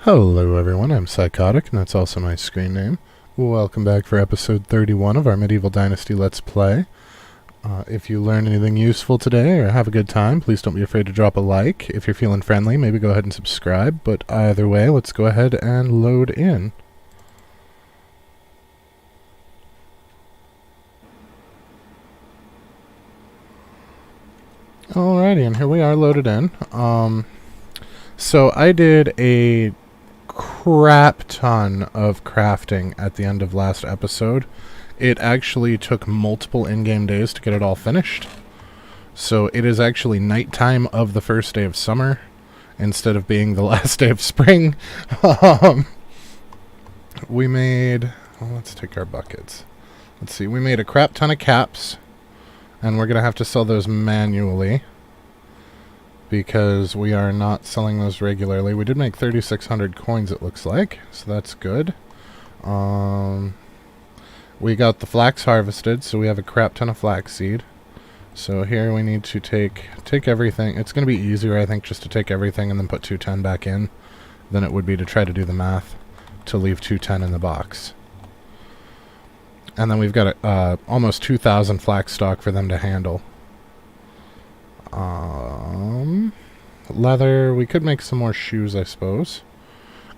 Hello everyone, I'm Psychotic, and that's also my screen name. Welcome back for episode 31 of our Medieval Dynasty Let's Play. If you learned anything useful today or have a good time, please don't be afraid to drop a like. If you're feeling friendly, maybe go ahead and subscribe, but either way, let's go ahead and load in. Alrighty, and here we are loaded in. So I did a crap ton of crafting at the end of last episode. It actually took multiple in-game days to get it all finished. So it is actually nighttime of the first day of summer instead of being the last day of spring. We made... Well, let's take our buckets. Let's see, we made a crap ton of caps, and we're going to have to sell those manually because we are not selling those regularly. We did make 3,600 coins, it looks like, so that's good. We got the flax harvested, so we have a crap ton of flaxseed. So here we need to take everything. It's going to be easier, I think, just to take everything and then put 210 back in than it would be to try to do the math to leave 210 in the box. And then we've got almost 2,000 flax stock for them to handle. Leather, we could make some more shoes, I suppose.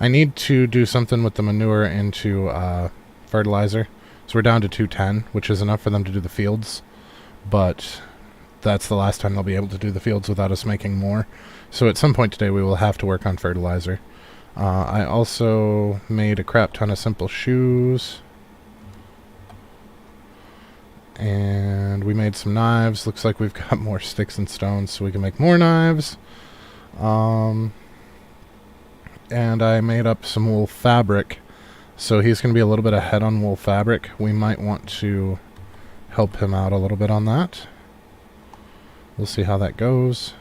I need to do something with the manure into fertilizer. So we're down to 210, which is enough for them to do the fields. But that's the last time they'll be able to do the fields without us making more. So at some point today we will have to work on fertilizer. I also made a crap ton of simple shoes. And we made some knives. Looks like we've got more sticks and stones, so we can make more knives. And I made up some wool fabric. So he's going to be a little bit ahead on wool fabric. We might want to help him out a little bit on that. We'll see how that goes.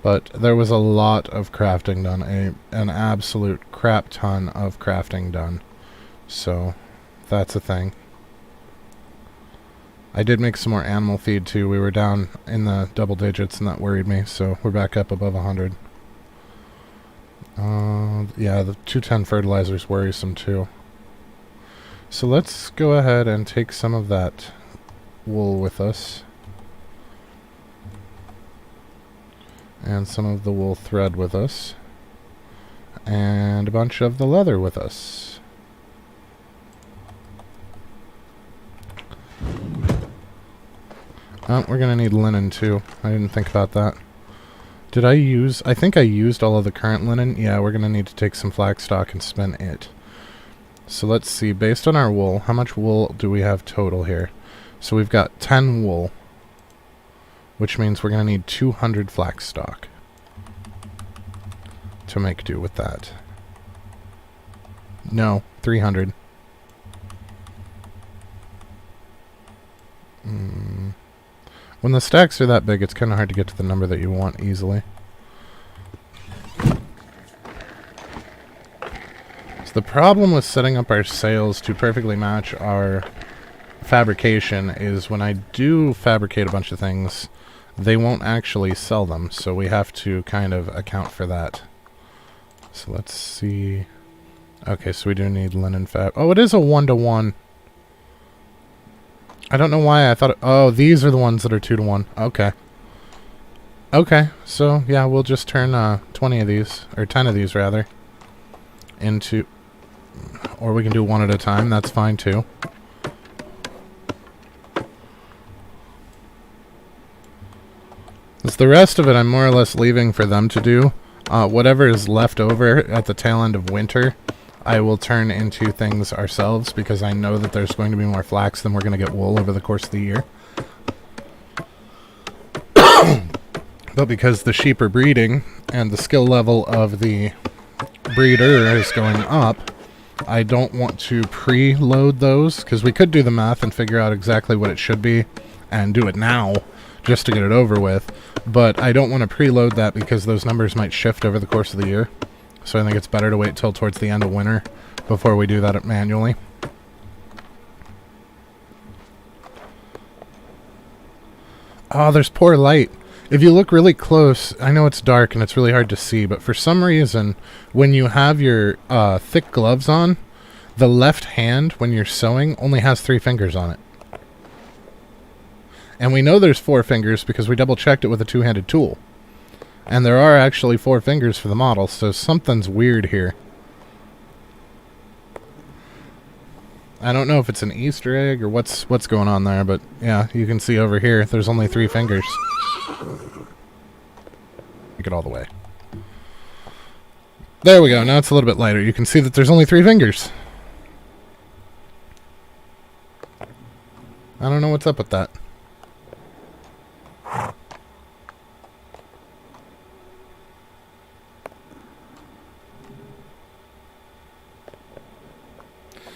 But there was a lot of crafting done. An absolute crap ton of crafting done. So that's a thing. I did make some more animal feed too. We were down in the double digits and that worried me, so we're back up above 100. Yeah, the 210 fertilizer is worrisome too. So let's go ahead and take some of that wool with us. And some of the wool thread with us. And a bunch of the leather with us. Oh, we're going to need linen too. I didn't think about that. Did I use... I think I used all of the current linen. Yeah, we're going to need to take some flax stock and spin it. So let's see. Based on our wool, how much wool do we have total here? So we've got 10 wool, which means we're going to need 200 flax stock to make do with that. No, 300. When the stacks are that big, it's kind of hard to get to the number that you want easily. So the problem with setting up our sails to perfectly match our fabrication is when I do fabricate a bunch of things, they won't actually sell them, so we have to kind of account for that. So let's see. Okay, so we do need linen fab. Oh, it is a 1-to-1. I don't know why I thought... Oh, these are the ones that are 2-to-1. Okay. Okay, so, yeah, we'll just turn 20 of these, or 10 of these, rather, into... Or we can do one at a time. That's fine, too. Because the rest of it I'm more or less leaving for them to do. Whatever is left over at the tail end of winter, I will turn into things ourselves because I know that there's going to be more flax than we're going to get wool over the course of the year. But because the sheep are breeding and the skill level of the breeder is going up, I don't want to preload those because we could do the math and figure out exactly what it should be and do it now just to get it over with. But I don't want to preload that because those numbers might shift over the course of the year. So I think it's better to wait till towards the end of winter before we do that manually. Oh, there's poor light. If you look really close, I know it's dark and it's really hard to see, but for some reason, when you have your thick gloves on, the left hand, when you're sewing, only has 3 fingers on it. And we know there's 4 fingers because we double-checked it with a 2-handed tool. And there are actually 4 fingers for the model, so something's weird here. I don't know if it's an Easter egg or what's going on there, but yeah, you can see over here, there's only 3 fingers. Make it all the way. There we go, now it's a little bit lighter. You can see that there's only 3 fingers. I don't know what's up with that.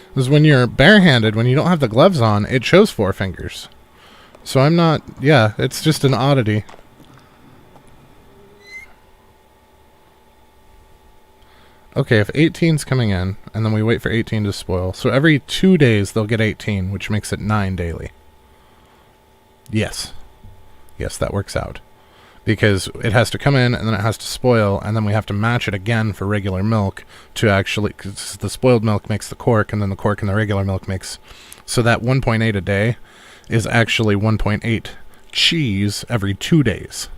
Because when you're barehanded, when you don't have the gloves on, it shows 4 fingers. So I'm not... Yeah, it's just an oddity. Okay, if 18's coming in, and then we wait for 18 to spoil, so every 2 days they'll get 18, which makes it 9 daily. Yes. Yes, that works out. Because it has to come in, and then it has to spoil, and then we have to match it again for regular milk to actually... Because the spoiled milk makes the cork, and then the cork and the regular milk makes... So that 1.8 a day is actually 1.8 cheese every 2 days.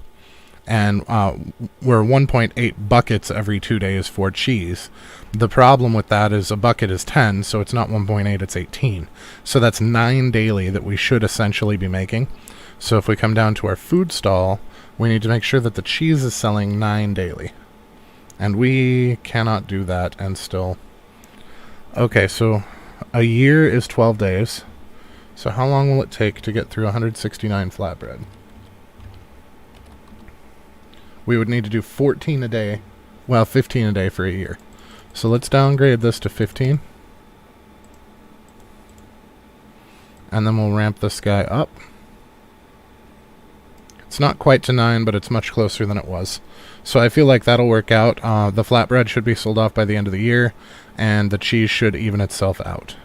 And we're 1.8 buckets every 2 days for cheese. The problem with that is a bucket is 10, so it's not 1.8, it's 18. So that's 9 daily that we should essentially be making. So if we come down to our food stall, we need to make sure that the cheese is selling 9 daily. And we cannot do that and still... Okay, so a year is 12 days. So how long will it take to get through 169 flatbread? We would need to do 14 a day. Well, 15 a day for a year. So let's downgrade this to 15. And then we'll ramp this guy up. It's not quite to 9, but it's much closer than it was. So I feel like that'll work out. The flatbread should be sold off by the end of the year, and the cheese should even itself out.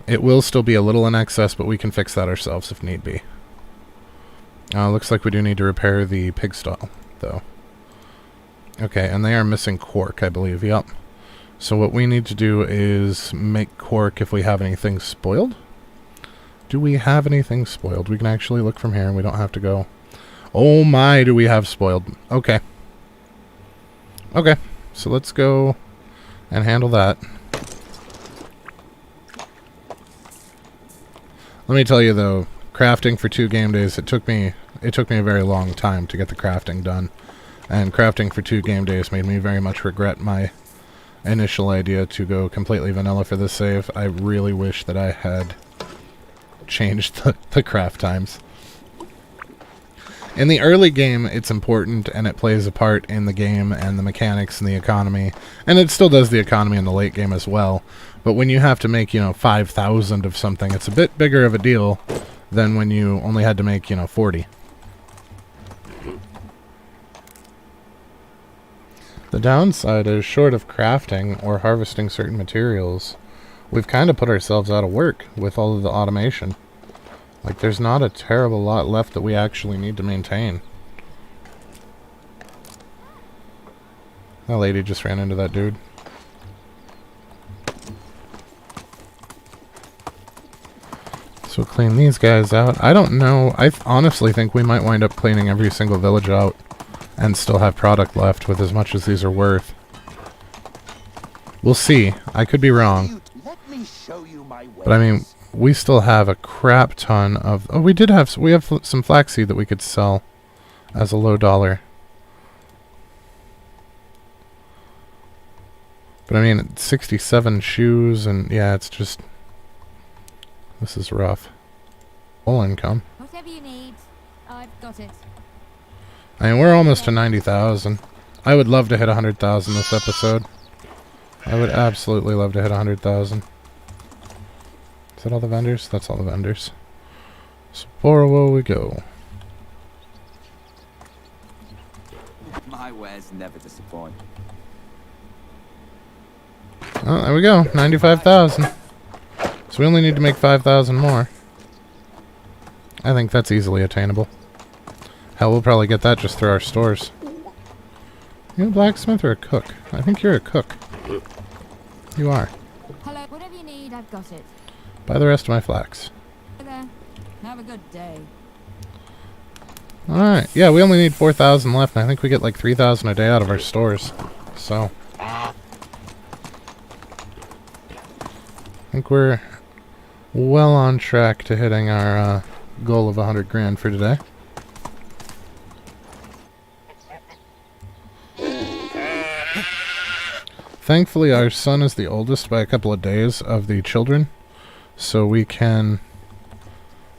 It will still be a little in excess, but we can fix that ourselves if need be. Looks like we do need to repair the pig stall, though. Okay, and they are missing cork, I believe. Yep. So what we need to do is make cork if we have anything spoiled. Do we have anything spoiled? We can actually look from here and we don't have to go. Oh my, do we have spoiled. Okay. Okay, so let's go and handle that. Let me tell you though, crafting for 2 game days, it took me a very long time to get the crafting done. And crafting for 2 game days made me very much regret my initial idea to go completely vanilla for this save. I really wish that I had changed the craft times. In the early game, it's important and it plays a part in the game and the mechanics and the economy. And it still does the economy in the late game as well. But when you have to make, 5,000 of something, it's a bit bigger of a deal than when you only had to make, 40. The downside is, short of crafting or harvesting certain materials, we've kind of put ourselves out of work with all of the automation. Like, there's not a terrible lot left that we actually need to maintain. That lady just ran into that dude. So clean these guys out. I don't know. I honestly think we might wind up cleaning every single village out and still have product left with as much as these are worth. We'll see. I could be wrong. But I mean, we still have a crap ton of... Oh, we have some flaxseed that we could sell as a low dollar. But I mean, 67 shoes and yeah, it's just... This is rough. Full income. Whatever you need, I've got it. I mean, we're almost to 90,000. I would love to hit 100,000 this episode. I would absolutely love to hit 100,000. Is that all the vendors? That's all the vendors. Sapporo we go. My wares never disappoint. Oh, there we go. 95,000. So we only need to make 5,000 more. I think that's easily attainable. Hell, we'll probably get that just through our stores. You a blacksmith or a cook? I think you're a cook. You are. Hello, whatever you need, I've got it. Buy the rest of my flax. Hey there. Have a good day. Alright, yeah, we only need 4,000 left, and I think we get like 3,000 a day out of our stores. So, I think we're well on track to hitting our goal of 100 grand for today. Thankfully, our son is the oldest by a couple of days of the children, so we can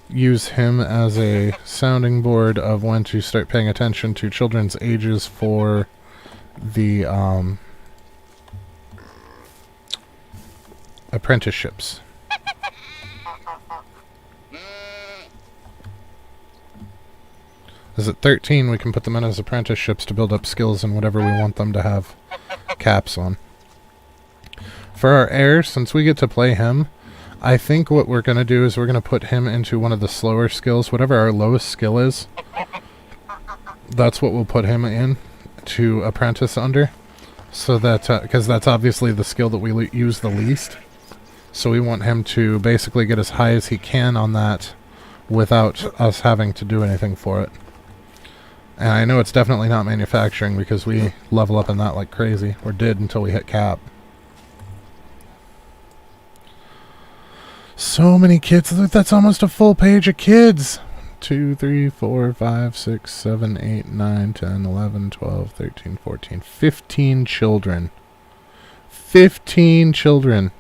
use him as a sounding board of when to start paying attention to children's ages for the apprenticeships. As at 13, we can put them in as apprenticeships to build up skills in whatever we want them to have caps on. For our heir, since we get to play him, I think what we're going to do is we're going to put him into one of the slower skills. Whatever our lowest skill is, that's what we'll put him in to apprentice under. So that, because that's obviously the skill that we use the least. So we want him to basically get as high as he can on that without us having to do anything for it. And I know it's definitely not manufacturing because we level up in that like crazy, or did until we hit cap. So many kids. That's almost a full page of kids. 2, 3, 4, 5, 6, 7, 8, 9, 10, 11, 12, 13, 14, 15 children. 15 children.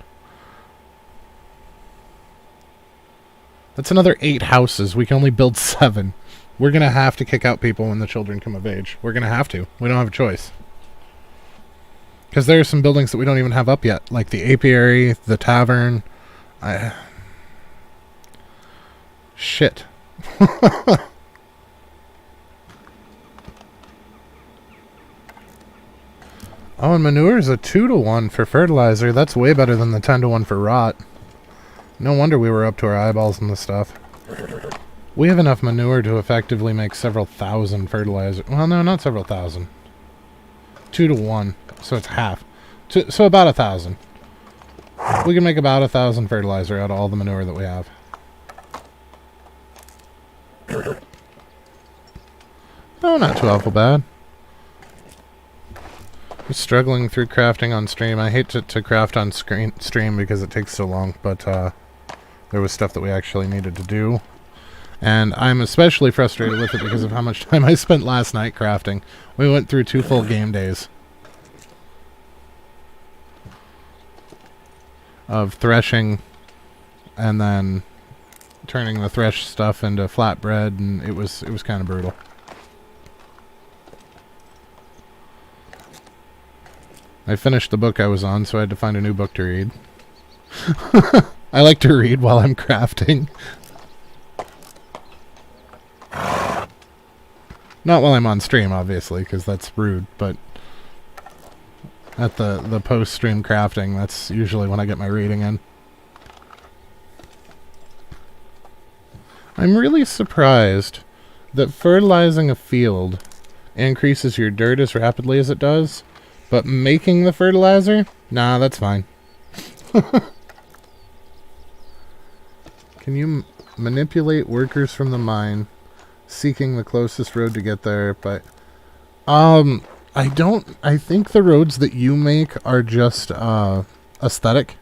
That's another 8 houses. We can only build 7. We're going to have to kick out people when the children come of age. We're going to have to. We don't have a choice. Because there are some buildings that we don't even have up yet. Like the apiary, the tavern. Shit. Oh, and manure is a 2-to-1 for fertilizer. That's way better than the 10-to-1 for rot. No wonder we were up to our eyeballs in this stuff. We have enough manure to effectively make several thousand fertilizer. Well, no, not several thousand. 2-to-1, so it's half. So about 1,000. We can make about 1,000 fertilizer out of all the manure that we have. Oh, not too awful bad. I'm struggling through crafting on stream. I hate to craft on stream because it takes so long, but there was stuff that we actually needed to do. And I'm especially frustrated with it because of how much time I spent last night crafting. We went through 2 full game days of threshing and then turning the thresh stuff into flatbread, and it was kind of brutal. I finished the book I was on, so I had to find a new book to read. I like to read while I'm crafting. Not while I'm on stream, obviously, because that's rude, but at the post-stream crafting, that's usually when I get my reading in. I'm really surprised that fertilizing a field increases your dirt as rapidly as it does, but making the fertilizer? Nah, that's fine. Can you manipulate workers from the mine, seeking the closest road to get there? But I think the roads that you make are just aesthetic.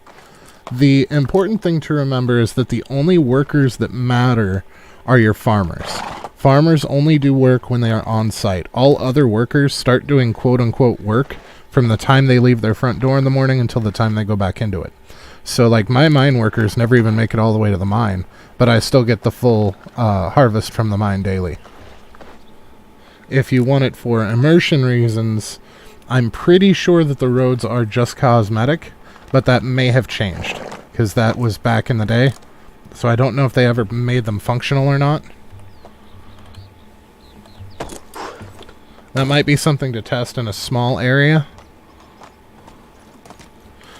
The important thing to remember is that the only workers that matter are your farmers. Farmers only do work when they are on site. All other workers start doing quote-unquote work from the time they leave their front door in the morning until the time they go back into it. So, like, my mine workers never even make it all the way to the mine, but I still get the full harvest from the mine daily. If you want it for immersion reasons, I'm pretty sure that the roads are just cosmetic, but that may have changed, because that was back in the day. So I don't know if they ever made them functional or not. That might be something to test in a small area.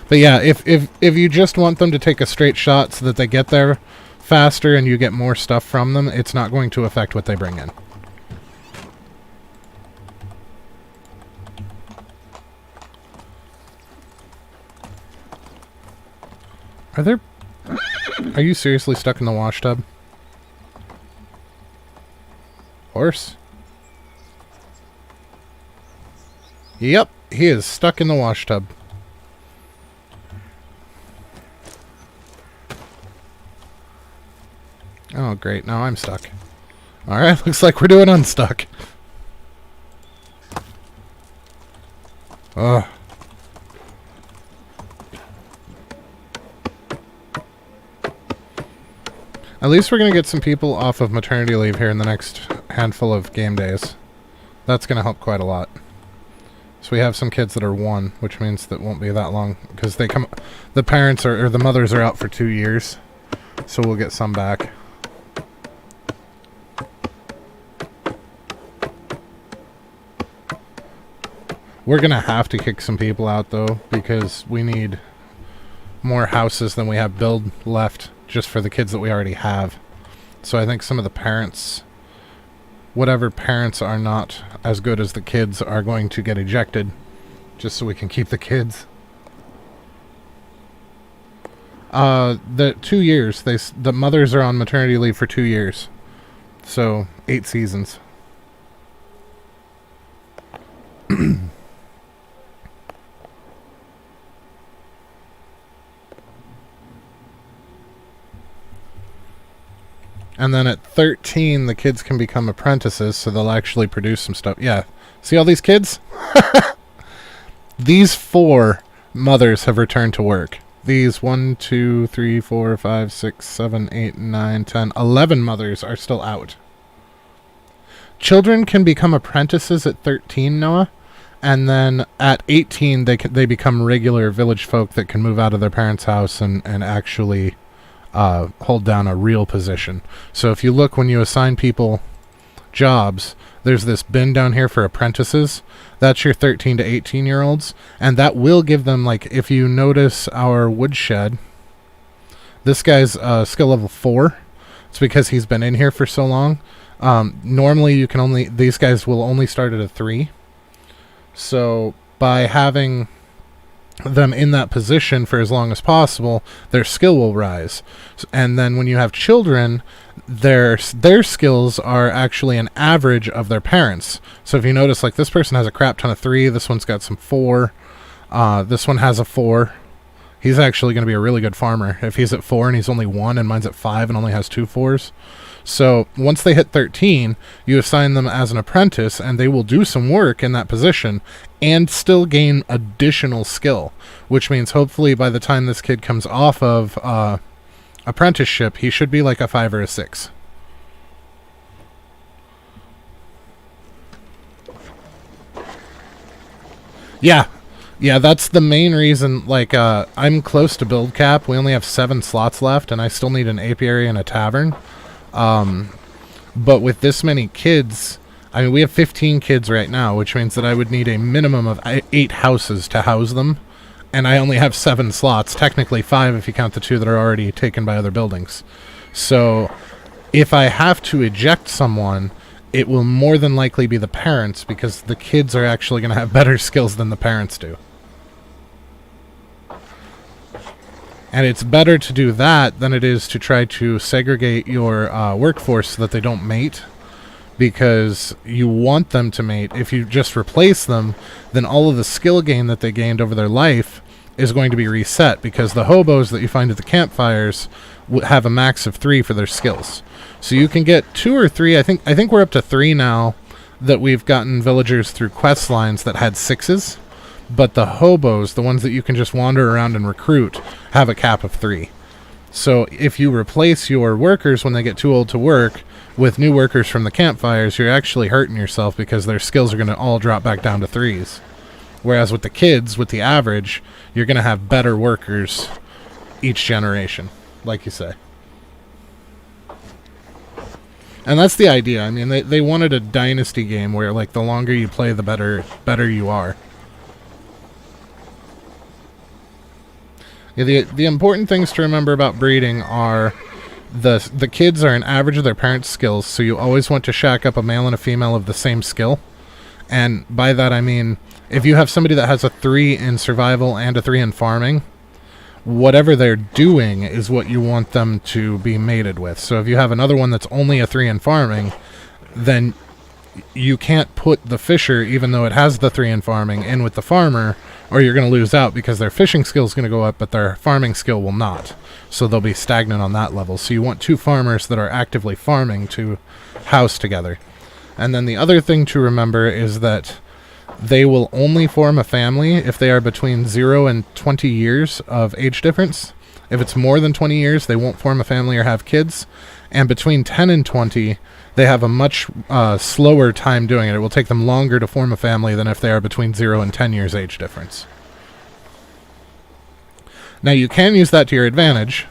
But yeah, if you just want them to take a straight shot so that they get there faster and you get more stuff from them, it's not going to affect what they bring in. Are you seriously stuck in the wash tub? Horse? Yep, he is stuck in the wash tub. Oh, great. Now I'm stuck. Alright, looks like we're doing unstuck. Ugh. At least we're going to get some people off of maternity leave here in the next handful of game days. That's going to help quite a lot. So we have some kids that are 1, which means that won't be that long, because they come, the parents are, or the mothers are out for 2 years, so we'll get some back. We're gonna have to kick some people out though, because we need more houses than we have build left just for the kids that we already have. So I think some of the parents, whatever parents are not as good as the kids, are going to get ejected just so we can keep the kids. The 2 years, the mothers are on maternity leave for 2 years. So 8 seasons. And then at 13, the kids can become apprentices, so they'll actually produce some stuff. Yeah. See all these kids? These 4 mothers have returned to work. These 1, 2, 3, 4, 5, 6, 7, 8, 9, 10, 11 mothers are still out. Children can become apprentices at 13, Noah. And then at 18, they become regular village folk that can move out of their parents' house and actually hold down a real position. So if you look when you assign people jobs, there's this bin down here for apprentices. That's your 13 to 18 year olds, and that will give them, like, if you notice our woodshed, this guy's skill level 4. It's because he's been in here for so long. Normally you can only, these guys will only start at a 3. So by having them in that position for as long as possible, their skill will rise. And then when you have children, their skills are actually an average of their parents. So if you notice, like, this person has a crap ton of 3, this one's got some 4, this one has a 4. He's actually going to be a really good farmer if he's at 4 and he's only 1, and mine's at 5 and only has 2 4s. So once they hit 13, you assign them as an apprentice, and they will do some work in that position and still gain additional skill, which means hopefully by the time this kid comes off of apprenticeship, he should be like a 5 or a 6. Yeah, that's the main reason. Like, I'm close to build cap. We only have 7 slots left, and I still need an apiary and a tavern. But with this many kids, I mean, we have 15 kids right now, which means that I would need a minimum of 8 houses to house them. And I only have 7 slots, technically 5 if you count the 2 that are already taken by other buildings. So if I have to eject someone, it will more than likely be the parents, because the kids are actually going to have better skills than the parents do. And it's better to do that than it is to try to segregate your workforce so that they don't mate, because you want them to mate. If you just replace them, then all of the skill gain that they gained over their life is going to be reset, because the hobos that you find at the campfires have a max of 3 for their skills. So you can get 2 or 3. I think we're up to 3 now that we've gotten villagers through quest lines that had 6s. But the hobos, the ones that you can just wander around and recruit, have a cap of 3. So if you replace your workers when they get too old to work with new workers from the campfires, you're actually hurting yourself, because their skills are going to all drop back down to 3s. Whereas with the kids, with the average, you're going to have better workers each generation, like you say. And that's the idea. I mean, they wanted a Dynasty game where, like, the longer you play, the better you are. Yeah, the important things to remember about breeding are the kids are an average of their parents' skills, so you always want to shack up a male and a female of the same skill. And by that I mean, if you have somebody that has a 3 in survival and a 3 in farming, whatever they're doing is what you want them to be mated with. So if you have another one that's only a 3 in farming, then you can't put the fisher, even though it has the 3 in farming, in with the farmer, or you're going to lose out because their fishing skill is going to go up, but their farming skill will not. So they'll be stagnant on that level. So you want 2 farmers that are actively farming to house together. And then the other thing to remember is that they will only form a family if they are between 0 and 20 years of age difference. If it's more than 20 years, they won't form a family or have kids. And between 10 and 20, they have a much slower time doing it. It will take them longer to form a family than if they are between 0 and 10 years age difference. Now, you can use that to your advantage.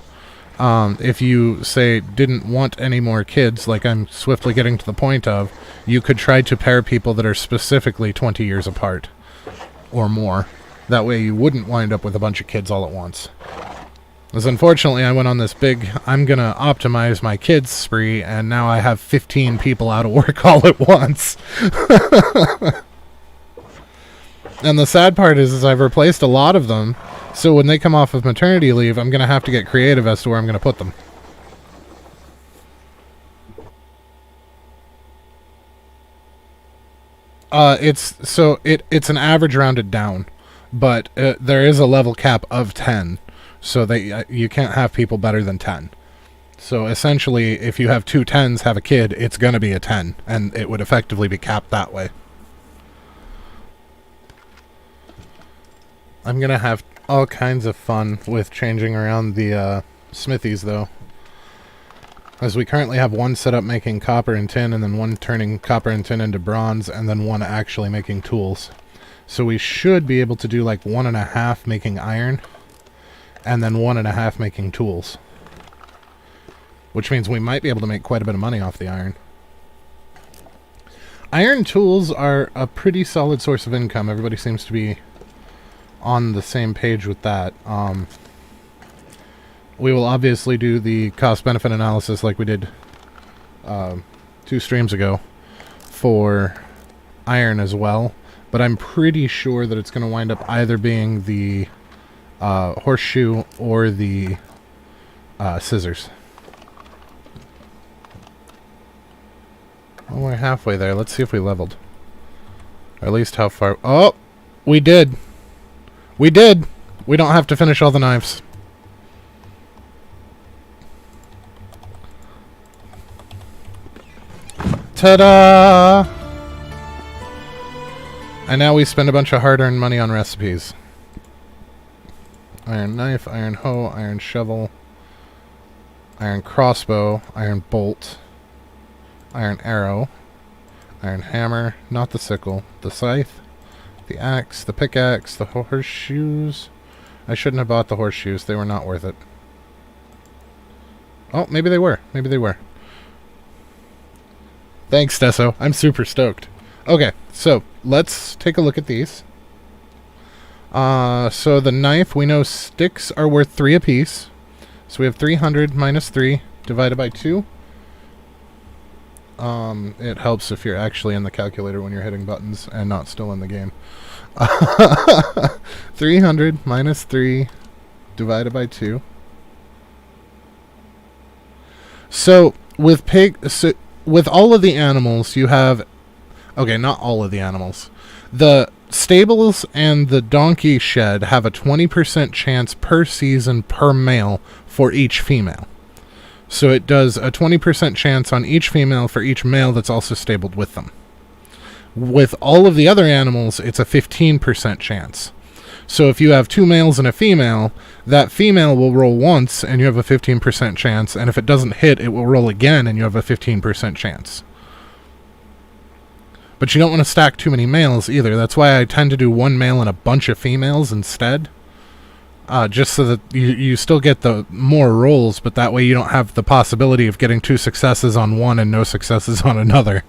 If you, say, didn't want any more kids, like I'm swiftly getting to the point of, you could try to pair people that are specifically 20 years apart or more. That way you wouldn't wind up with a bunch of kids all at once. Because unfortunately I went on this big, I'm going to optimize my kids spree, and now I have 15 people out of work all at once. And the sad part is I've replaced a lot of them, so when they come off of maternity leave, I'm going to have to get creative as to where I'm going to put them. It's an average rounded down, but there is a level cap of 10, so that you can't have people better than 10. So essentially, if you have 2 10s have a kid, it's going to be a 10, and it would effectively be capped that way. I'm going to have all kinds of fun with changing around the smithies, though. As we currently have one set up making copper and tin, and then one turning copper and tin into bronze, and then one actually making tools. So we should be able to do like 1.5 making iron, and then 1.5 making tools. Which means we might be able to make quite a bit of money off the iron. Iron tools are a pretty solid source of income. Everybody seems to be on the same page with that. We will obviously do the cost-benefit analysis like we did 2 streams ago for iron as well, but I'm pretty sure that it's going to wind up either being the horseshoe or the scissors. Well, we're halfway there. Let's see if we leveled. Or at least how far... Oh! We did! We did! We don't have to finish all the knives. Ta-da! And now we spend a bunch of hard-earned money on recipes. Iron knife, iron hoe, iron shovel, iron crossbow, iron bolt, iron arrow, iron hammer, not the sickle, the scythe, the axe, the pickaxe, the horseshoes. I shouldn't have bought the horseshoes. They were not worth it. Oh, maybe they were. Maybe they were. Thanks, Deso. I'm super stoked. Okay, so let's take a look at these. So the knife, we know sticks are worth 3 apiece. So we have 300 minus 3 divided by 2. It helps if you're actually in the calculator when you're hitting buttons and not still in the game. 300 minus 3 divided by 2. So with with all of the animals, you have... Okay, not all of the animals. The stables and the donkey shed have a 20% chance per season per male for each female. So it does a 20% chance on each female for each male that's also stabled with them. With all of the other animals, it's a 15% chance. So if you have 2 males and a female, that female will roll once and you have a 15% chance, and if it doesn't hit, it will roll again and you have a 15% chance. But you don't want to stack too many males either. That's why I tend to do 1 male and a bunch of females instead. Just so that you still get the more rolls, but that way you don't have the possibility of getting 2 successes on one and no successes on another.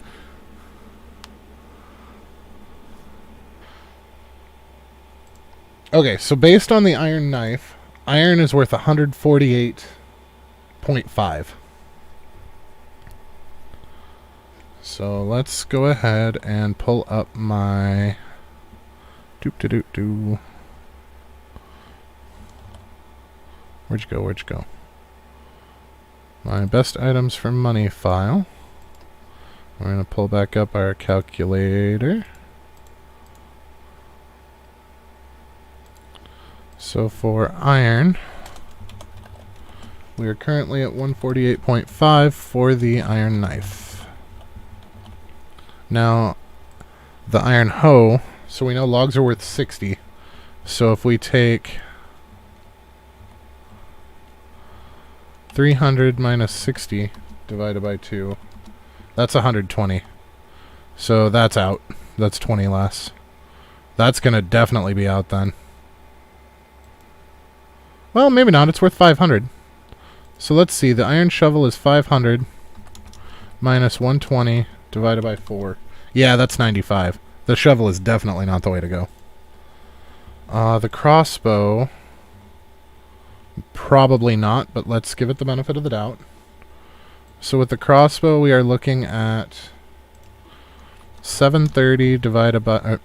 Okay, so based on the iron knife, iron is worth 148.5. So let's go ahead and pull up my... Where'd you go? Where'd you go? My best items for money file. We're going to pull back up our calculator. So for iron, we are currently at 148.5 for the iron knife. Now, the iron hoe, so we know logs are worth 60. So if we take 300 minus 60 divided by 2, that's 120. So that's out. That's 20 less. That's going to definitely be out then. Well, maybe not. It's worth 500. So let's see. The iron shovel is 500 minus 120 divided by 4. Yeah, that's 95. The shovel is definitely not the way to go. The crossbow, probably not, but let's give it the benefit of the doubt. So with the crossbow, we are looking at 730 divided by...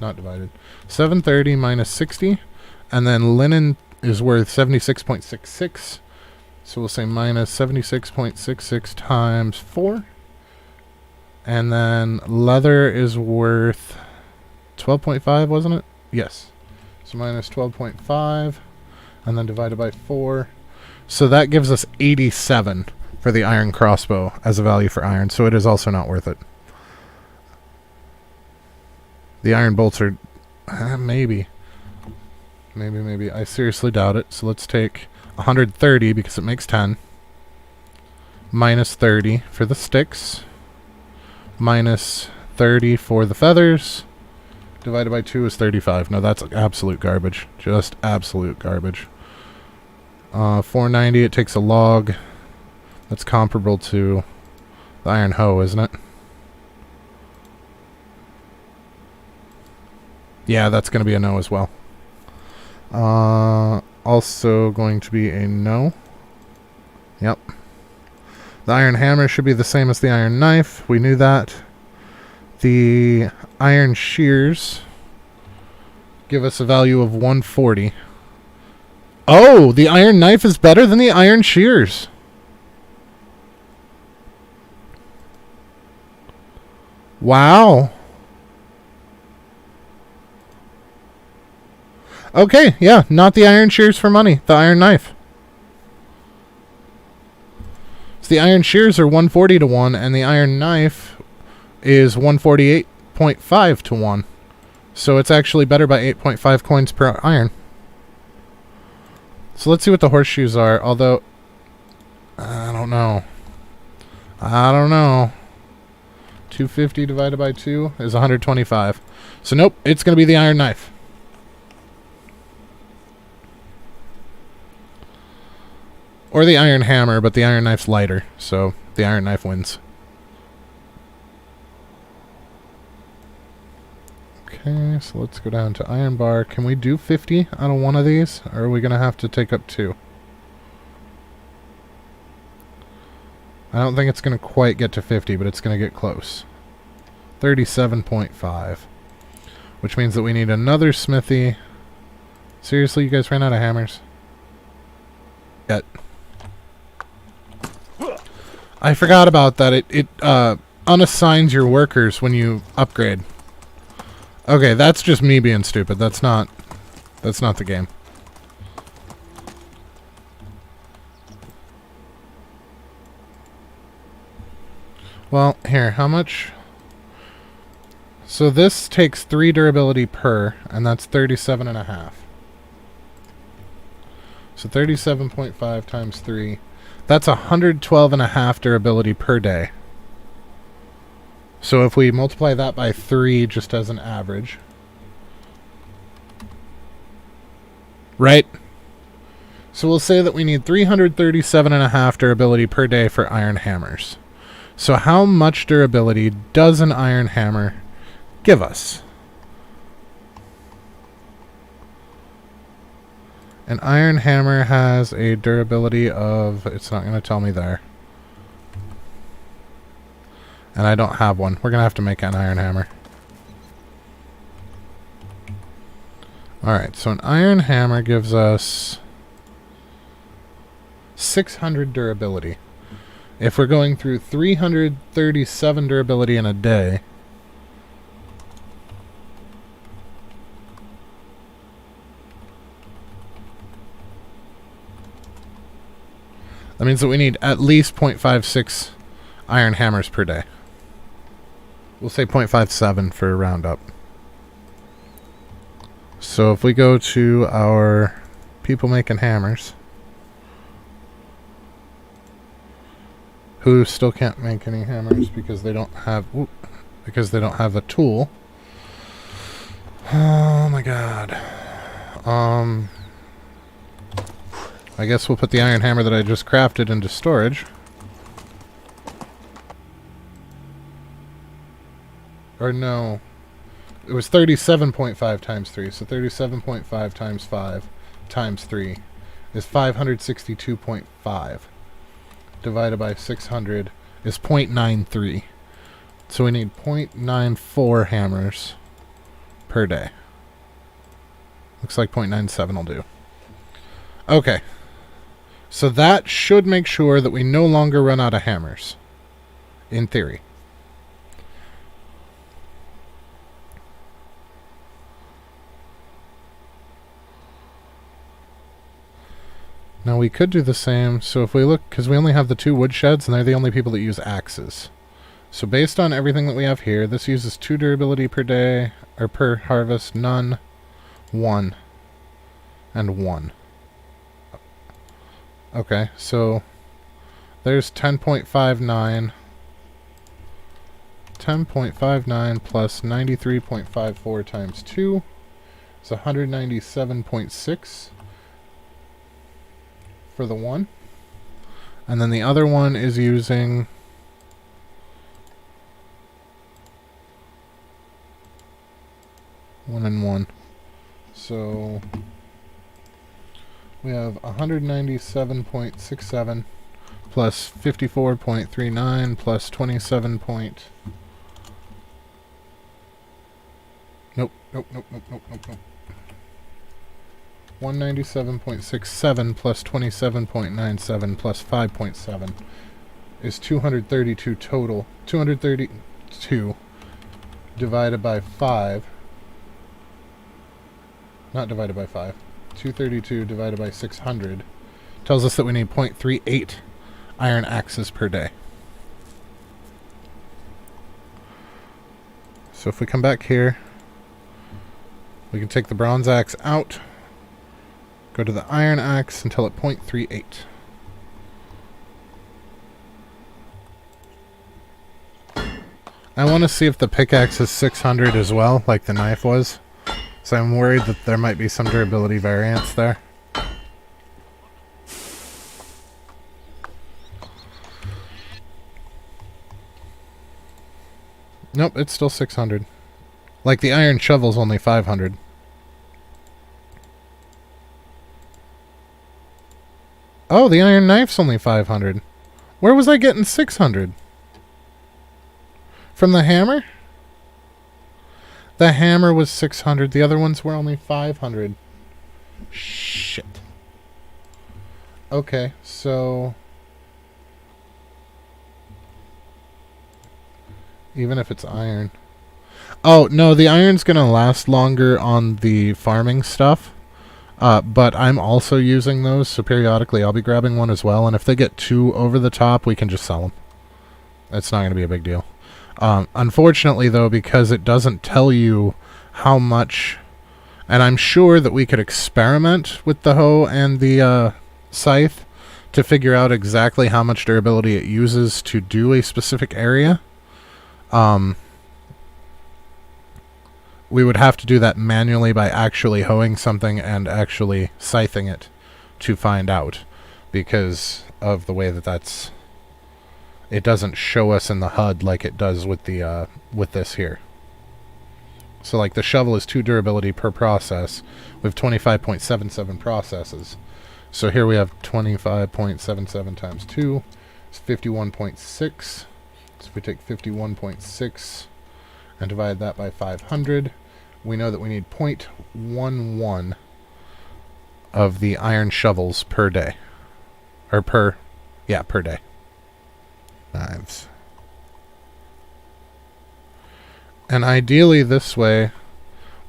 not divided. 730 minus 60. And then linen is worth 76.66. So we'll say minus 76.66 times 4. And then leather is worth 12.5, wasn't it? Yes. So minus 12.5. And then divided by 4. So that gives us 87 for the iron crossbow as a value for iron. So it is also not worth it. The iron bolts are... maybe. Maybe. I seriously doubt it. So let's take 130 because it makes 10. Minus 30 for the sticks. Minus 30 for the feathers. Divided by 2 is 35. No, that's absolute garbage. Just absolute garbage. 490, it takes a log. That's comparable to the iron hoe, isn't it? Yeah, that's going to be a no as well. Also going to be a no. Yep. The iron hammer should be the same as the iron knife. We knew that. The iron shears give us a value of 140. Oh, the iron knife is better than the iron shears. Wow. Okay, yeah, not the iron shears for money, the iron knife. So the iron shears are 140 to 1, and the iron knife is 148.5 to 1. So it's actually better by 8.5 coins per iron. So let's see what the horseshoes are, although... I don't know. 250 divided by 2 is 125. So nope, it's going to be the iron knife. Or the iron hammer, but the iron knife's lighter, so the iron knife wins. Okay, so let's go down to iron bar. Can we do 50 out of one of these? Or are we going to have to take up 2? I don't think it's going to quite get to 50, but it's going to get close. 37.5. Which means that we need another smithy. Seriously, you guys ran out of hammers? Yet. I forgot about that. It unassigns your workers when you upgrade. Okay, that's just me being stupid. That's not the game. Well, here, how much? So this takes 3 durability per, and that's 37.5. So 37.5 times 3. That's 112.5 durability per day. So if we multiply that by 3 just as an average. Right? So we'll say that we need 337.5 durability per day for iron hammers. So how much durability does an iron hammer give us? An iron hammer has a durability of... It's not going to tell me there. And I don't have one. We're going to have to make an iron hammer. Alright, so an iron hammer gives us 600 durability. If we're going through 337 durability in a day, that means that we need at least 0.56 iron hammers per day. We'll say 0.57 for a roundup. So if we go to our people making hammers, who still can't make any hammers because they don't have a tool. Oh my god. I guess we'll put the iron hammer that I just crafted into storage. Or no. It was 37.5 times 3, so 37.5 times 5 times 3 is 562.5. Divided by 600 is 0.93. So we need 0.94 hammers per day. Looks like 0.97 will do. Okay. So that should make sure that we no longer run out of hammers. In theory. Now we could do the same, so if we look, because we only have the 2 woodsheds, and they're the only people that use axes. So based on everything that we have here, this uses 2 durability per day, or per harvest, none, 1, and 1. Okay, so there's 10.59. 10.59 plus 93.54 times 2 is 197.6. For the one, and then the other one is using 1 and 1, so we have 197.67 plus 54.39 plus 27 point. Nope. 197.67 plus 27.97 plus 5.7 is 232 total. 232 divided by 5. Not divided by 5. 232 divided by 600 tells us that we need 0.38 iron axes per day. So if we come back here, we can take the bronze axe out. Go to the iron axe until at 0.38. I want to see if the pickaxe is 600 as well, like the knife was. So I'm worried that there might be some durability variance there. Nope, it's still 600. Like the iron shovel's only 500. Oh, the iron knife's only 500. Where was I getting 600? From the hammer? The hammer was 600. The other ones were only 500. Shit. Okay, so... even if it's iron. Oh, no, the iron's gonna last longer on the farming stuff. But I'm also using those, so periodically I'll be grabbing one as well, and if they get too over the top, we can just sell them. It's not going to be a big deal. Unfortunately, though, because it doesn't tell you how much, and I'm sure that we could experiment with the hoe and the scythe to figure out exactly how much durability it uses to do a specific area. We would have to do that manually by actually hoeing something and actually scything it to find out, because of the way that it doesn't show us in the HUD like it does with the with this here. So like the shovel is 2 durability per process with 25.77 processes. So here we have 25.77 times 2 is 51.6. So if we take 51.6 and divide that by 500, we know that we need 0.11 of the iron shovels per day. Or per day. Knives. And ideally this way,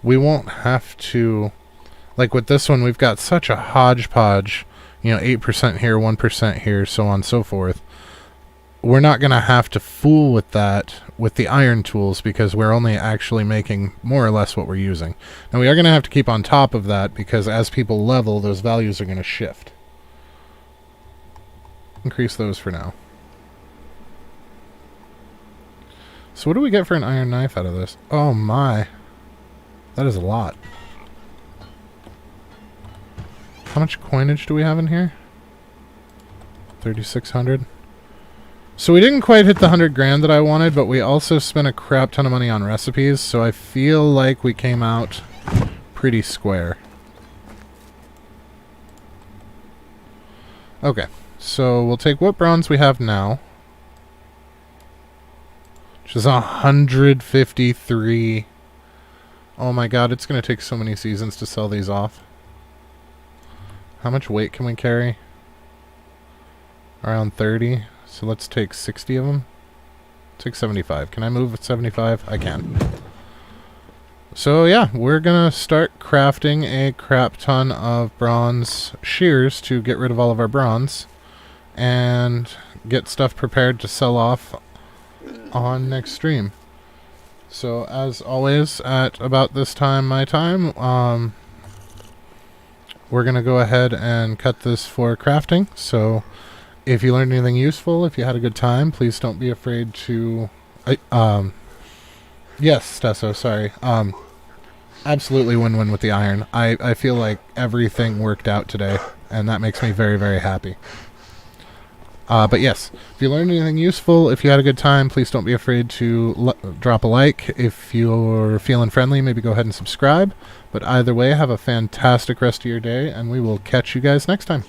we won't have to... Like with this one, we've got such a hodgepodge, 8% here, 1% here, so on and so forth. We're not going to have to fool with that with the iron tools because we're only actually making more or less what we're using. Now we are going to have to keep on top of that because as people level, those values are going to shift. Increase those for now. So what do we get for an iron knife out of this? Oh my. That is a lot. How much coinage do we have in here? 3,600. So we didn't quite hit the 100 grand that I wanted, but we also spent a crap ton of money on recipes, so I feel like we came out pretty square. Okay, so we'll take what bronze we have now, which is 153. Oh my god, it's going to take so many seasons to sell these off. How much weight can we carry? Around 30. So let's take 60 of them. Take 75. Can I move at 75? I can. So yeah, we're going to start crafting a crap ton of bronze shears to get rid of all of our bronze. And get stuff prepared to sell off on next stream. So as always, at about this time, my time, we're going to go ahead and cut this for crafting. So if you learned anything useful, if you had a good time, please don't be afraid to... yes, Stesso, sorry. Absolutely win-win with the iron. I feel like everything worked out today, and that makes me very, very happy. But yes, if you learned anything useful, if you had a good time, please don't be afraid to drop a like. If you're feeling friendly, maybe go ahead and subscribe. But either way, have a fantastic rest of your day, and we will catch you guys next time.